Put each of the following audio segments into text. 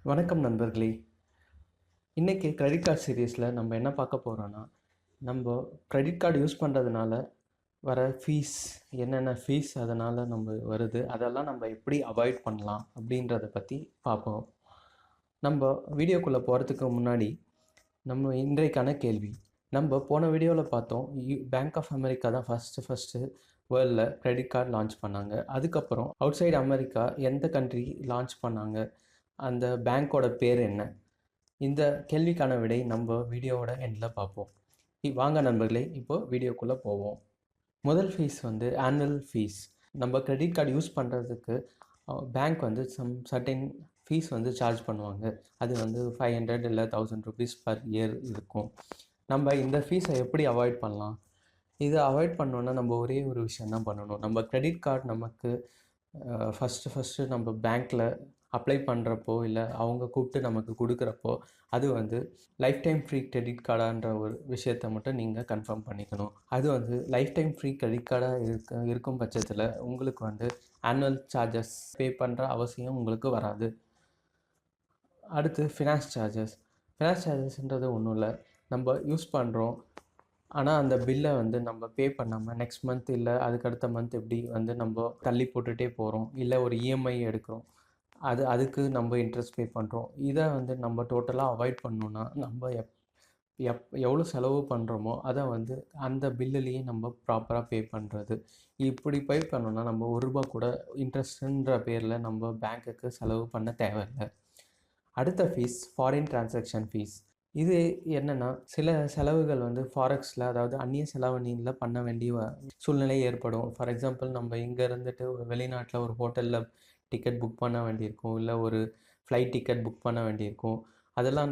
வணக்கம் நண்பர்களே. இன்னைக்கு கிரெடிட் கார்டு சீரீஸில் நம்ம என்ன பார்க்க போகிறோன்னா, நம்ம கிரெடிட் கார்டு யூஸ் பண்ணுறதுனால வர ஃபீஸ், என்னென்ன ஃபீஸ் அதனால் நம்ம வருது, அதெல்லாம் நம்ம எப்படி அவாய்ட் பண்ணலாம் அப்படின்றத பற்றி பார்ப்போம். நம்ம வீடியோக்குள்ளே போகிறதுக்கு முன்னாடி நம்ம இன்றைக்கான கேள்வி. நம்ம போன வீடியோவில் பார்த்தோம், பேங்க் ஆஃப் அமெரிக்கா தான் ஃபஸ்ட்டு வேர்ல்டில் கிரெடிட் கார்டு லான்ச் பண்ணாங்க. அதுக்கப்புறம் அவுட் சைடு அமெரிக்கா எந்த கண்ட்ரி லான்ச் பண்ணாங்க, அந்த பேங்க்கோட பேர் என்ன? இந்த கேள்விக்கான விடை நம்ம வீடியோவோட எண்டில் பார்ப்போம். வாங்க நண்பர்களே, இப்போது வீடியோக்குள்ளே போவோம். முதல் ஃபீஸ் ஆனுவல் ஃபீஸ். நம்ம கிரெடிட் கார்டு யூஸ் பண்ணுறதுக்கு பேங்க் சர்டைன் ஃபீஸ் சார்ஜ் பண்ணுவாங்க. அது 500 இல்லை 1000 ருபீஸ் பர் இயர் இருக்கும். நம்ம இந்த ஃபீஸை எப்படி அவாய்ட் பண்ணலாம்? இதை அவாய்ட் பண்ணோன்னா நம்ம ஒரே ஒரு விஷயம் தான் பண்ணணும். நம்ம கிரெடிட் கார்டு நமக்கு ஃபஸ்ட்டு நம்ம பேங்க்கில் அப்ளை பண்ணுறப்போ, இல்லை அவங்க கூப்பிட்டு நமக்கு கொடுக்குறப்போ, அது லைஃப் டைம் ஃப்ரீ கிரெடிட் கார்டான்ற ஒரு விஷயத்தை மட்டும் நீங்கள் கன்ஃபார்ம் பண்ணிக்கணும். அது லைஃப் டைம் ஃப்ரீ கிரெடிட் கார்டாக இருக்கும் பட்சத்தில் உங்களுக்கு ஆனுவல் சார்ஜஸ் பே பண்ணுற அவசியம் உங்களுக்கு வராது. அடுத்து ஃபினான்ஸ் சார்ஜஸ்ன்றது ஒன்றும் இல்லை. நம்ம யூஸ் பண்ணுறோம், ஆனால் அந்த பில்லை நம்ம பே பண்ணாமல் நெக்ஸ்ட் மந்த் இல்லை அதுக்கடுத்த மந்த் எப்படி நம்ம தள்ளி போட்டுகிட்டே போகிறோம், இல்லை ஒரு இஎம்ஐ எடுக்கிறோம், அதுக்கு நம்ம இன்ட்ரெஸ்ட் பே பண்ணுறோம். இதை நம்ம டோட்டலாக அவாய்ட் பண்ணணுன்னா, நம்ம எவ்வளோ செலவு பண்ணுறோமோ அதை அந்த பில்லுலேயே நம்ம ப்ராப்பராக பே பண்ணுறது. இப்படி பே பண்ணோன்னா நம்ம ₹1 கூட இன்ட்ரெஸ்ட்டுன்ற பேரில் நம்ம பேங்க்குக்கு செலவு பண்ண தேவையில்லை. அடுத்த ஃபீஸ் ஃபாரின் டிரான்சாக்ஷன் ஃபீஸ். இது என்னென்னா, சில செலவுகள் ஃபாரெக்ஸில், அதாவது அந்நிய செலாவணியில் பண்ண வேண்டிய சூழ்நிலை ஏற்படும். ஃபார் எக்ஸாம்பிள், நம்ம இங்கே இருந்துட்டு வெளிநாட்டில் ஒரு ஹோட்டலில் டிக்கெட் புக் பண்ண வேண்டியிருக்கும், இல்லை ஒரு ஃப்ளைட் டிக்கெட் புக் பண்ண வேண்டியிருக்கும். அதெல்லாம்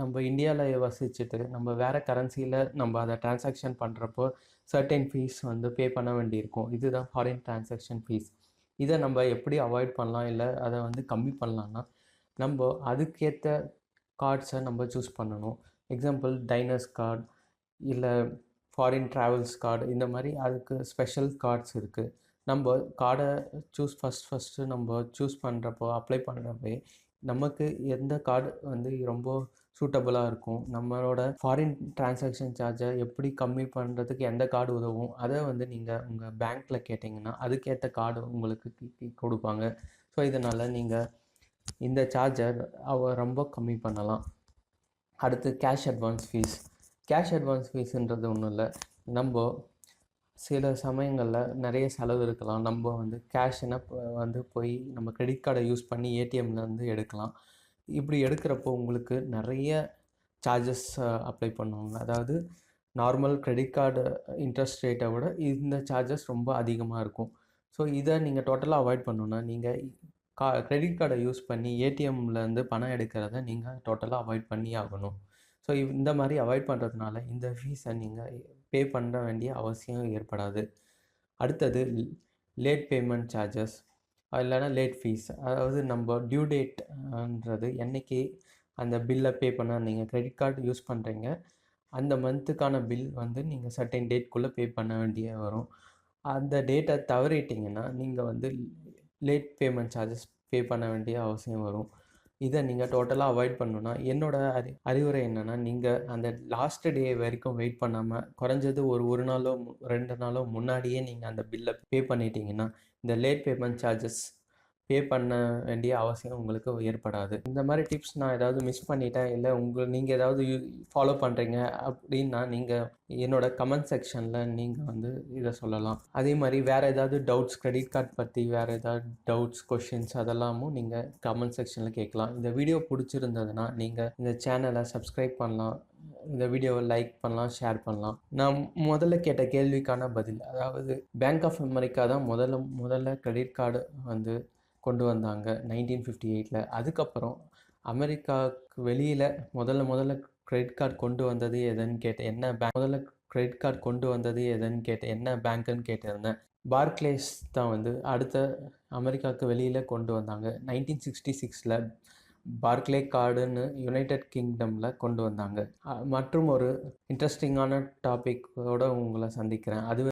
நம்ம இந்தியாவில் வசிச்சுட்டு நம்ம வேறு கரன்சியில் நம்ம அதை டிரான்சாக்ஷன் பண்ணுறப்போ சர்டைன் ஃபீஸ் பே பண்ண வேண்டியிருக்கும். இதுதான் ஃபாரின் டிரான்சாக்ஷன் ஃபீஸ். இதை நம்ம எப்படி அவாய்ட் பண்ணலாம், இல்லை அதை கம்மி பண்ணலான்னா, நம்ம அதுக்கேற்ற கார்ட்ஸை நம்ம சூஸ் பண்ணணும். எக்ஸாம்பிள், டைனர்ஸ் கார்டு, இல்லை ஃபாரின் ட்ராவல்ஸ் கார்டு, இந்த மாதிரி அதுக்கு ஸ்பெஷல் கார்ட்ஸ் இருக்குது. நம்ம கார்டை ஃபஸ்ட்டு நம்ம சூஸ் பண்ணுறப்போ, அப்ளை பண்ணுறப்போ நமக்கு எந்த கார்டு ரொம்ப சூட்டபுளாக இருக்கும், நம்மளோட ஃபாரின் டிரான்சாக்ஷன் சார்ஜை எப்படி கம்மி பண்ணுறதுக்கு எந்த கார்டு உதவும், அதை நீங்கள் உங்கள் பேங்க்கில் கேட்டிங்கன்னா அதுக்கேற்ற கார்டு உங்களுக்கு கொடுப்பாங்க. ஸோ இதனால் நீங்கள் இந்த சார்ஜர் ரொம்ப கம்மி பண்ணலாம். அடுத்து கேஷ் அட்வான்ஸ் ஃபீஸ்ன்றது ஒன்றும் இல்லை. நம்ம சில சமயங்களில் நிறைய செலவு இருக்கலாம். நம்ம கேஷ்னா போய் நம்ம கிரெடிட் கார்டை யூஸ் பண்ணி ஏடிஎம்லேருந்து எடுக்கலாம். இப்படி எடுக்கிறப்போ உங்களுக்கு நிறைய சார்ஜஸ் அப்ளை பண்ணுவாங்க. அதாவது நார்மல் கிரெடிட் கார்டு இன்ட்ரெஸ்ட் ரேட்டை விட இந்த சார்ஜஸ் ரொம்ப அதிகமாக இருக்கும். ஸோ இதை நீங்கள் டோட்டலாக அவாய்ட் பண்ணணுன்னா, நீங்கள் கிரெடிட் கார்டை யூஸ் பண்ணி ஏடிஎம்லேருந்து பணம் எடுக்கிறத நீங்கள் டோட்டலாக அவாய்ட் பண்ணி ஆகணும். ஸோ இந்த மாதிரி அவாய்ட் பண்ணுறதுனால இந்த ஃபீஸை நீங்கள் பே பண்ண வேண்டிய அவசியம் ஏற்படாது. அடுத்தது லேட் பேமெண்ட் சார்ஜஸ், இல்லைனா லேட் ஃபீஸ். அதாவது நம்ம டியூ டேட்ன்றது என்றைக்கு அந்த பில்லை பே பண்ண நீங்கள் கிரெடிட் கார்டு யூஸ் பண்ணுறீங்க, அந்த மந்த்துக்கான பில் நீங்கள் சர்டைன் டேட்குள்ளே பே பண்ண வேண்டிய வரும். அந்த டேட்டை தவறிட்டிங்கன்னா நீங்கள் லேட் பேமெண்ட் சார்ஜஸ் பே பண்ண வேண்டிய அவசியம் வரும். இதை நீங்கள் டோட்டலாக அவாய்ட் பண்ணணுன்னா, என்னோடய அறிவுரை என்னென்னா, நீங்கள் அந்த லாஸ்ட் டே வரைக்கும் வெயிட் பண்ணாமல் குறைஞ்சது ஒரு நாளோ 2 நாளோ முன்னாடியே நீங்கள் அந்த பில்லை பே பண்ணிட்டீங்கன்னா இந்த லேட் பேமெண்ட் சார்ஜஸ் பே பண்ண வேண்டிய அவசியம் உங்களுக்கு ஏற்படாது. இந்த மாதிரி டிப்ஸ் நான் ஏதாவது மிஸ் பண்ணிட்டேன், இல்லை நீங்கள் ஏதாவது ஃபாலோ பண்ணுறீங்க அப்படின்னா நீங்கள் என்னோட கமெண்ட் செக்ஷனில் நீங்கள் இதை சொல்லலாம். அதே மாதிரி வேறு ஏதாவது டவுட்ஸ், கிரெடிட் கார்டு பற்றி வேறு ஏதாவது டவுட்ஸ், கொஷின்ஸ் அதெல்லாமும் நீங்கள் கமெண்ட் செக்ஷனில் கேட்கலாம். இந்த வீடியோ பிடிச்சிருந்ததுன்னா நீங்கள் இந்த சேனலை சப்ஸ்கிரைப் பண்ணலாம், இந்த வீடியோவை லைக் பண்ணலாம், ஷேர் பண்ணலாம். நான் முதல்ல கேட்ட கேள்விக்கான பதில், அதாவது பேங்க் ஆஃப் அமெரிக்கா தான் முதல்ல கிரெடிட் கார்டு கொண்டு வந்தாங்க 1958. அதுக்கப்புறம் அமெரிக்காவுக்கு வெளியில் முதல்ல கிரெடிட் கார்டு கொண்டு வந்தது எதுன்னு கேட்டேன். என்ன பேங்க் முதல்ல கிரெடிட் கார்டு கொண்டு வந்தது எதுன்னு கேட்டேன், என்ன பேங்க்குன்னு கேட்டிருந்தேன். பார்க்லேஸ் தான் அடுத்த அமெரிக்காவுக்கு வெளியில் கொண்டு வந்தாங்க. 1966 பார்க்லே கார்டுன்னு யுனைடெட் கிங்டமில் கொண்டு வந்தாங்க. மற்றும் ஒரு இன்ட்ரெஸ்டிங்கான டாப்பிக்கோடு உங்களை சந்திக்கிறேன். அது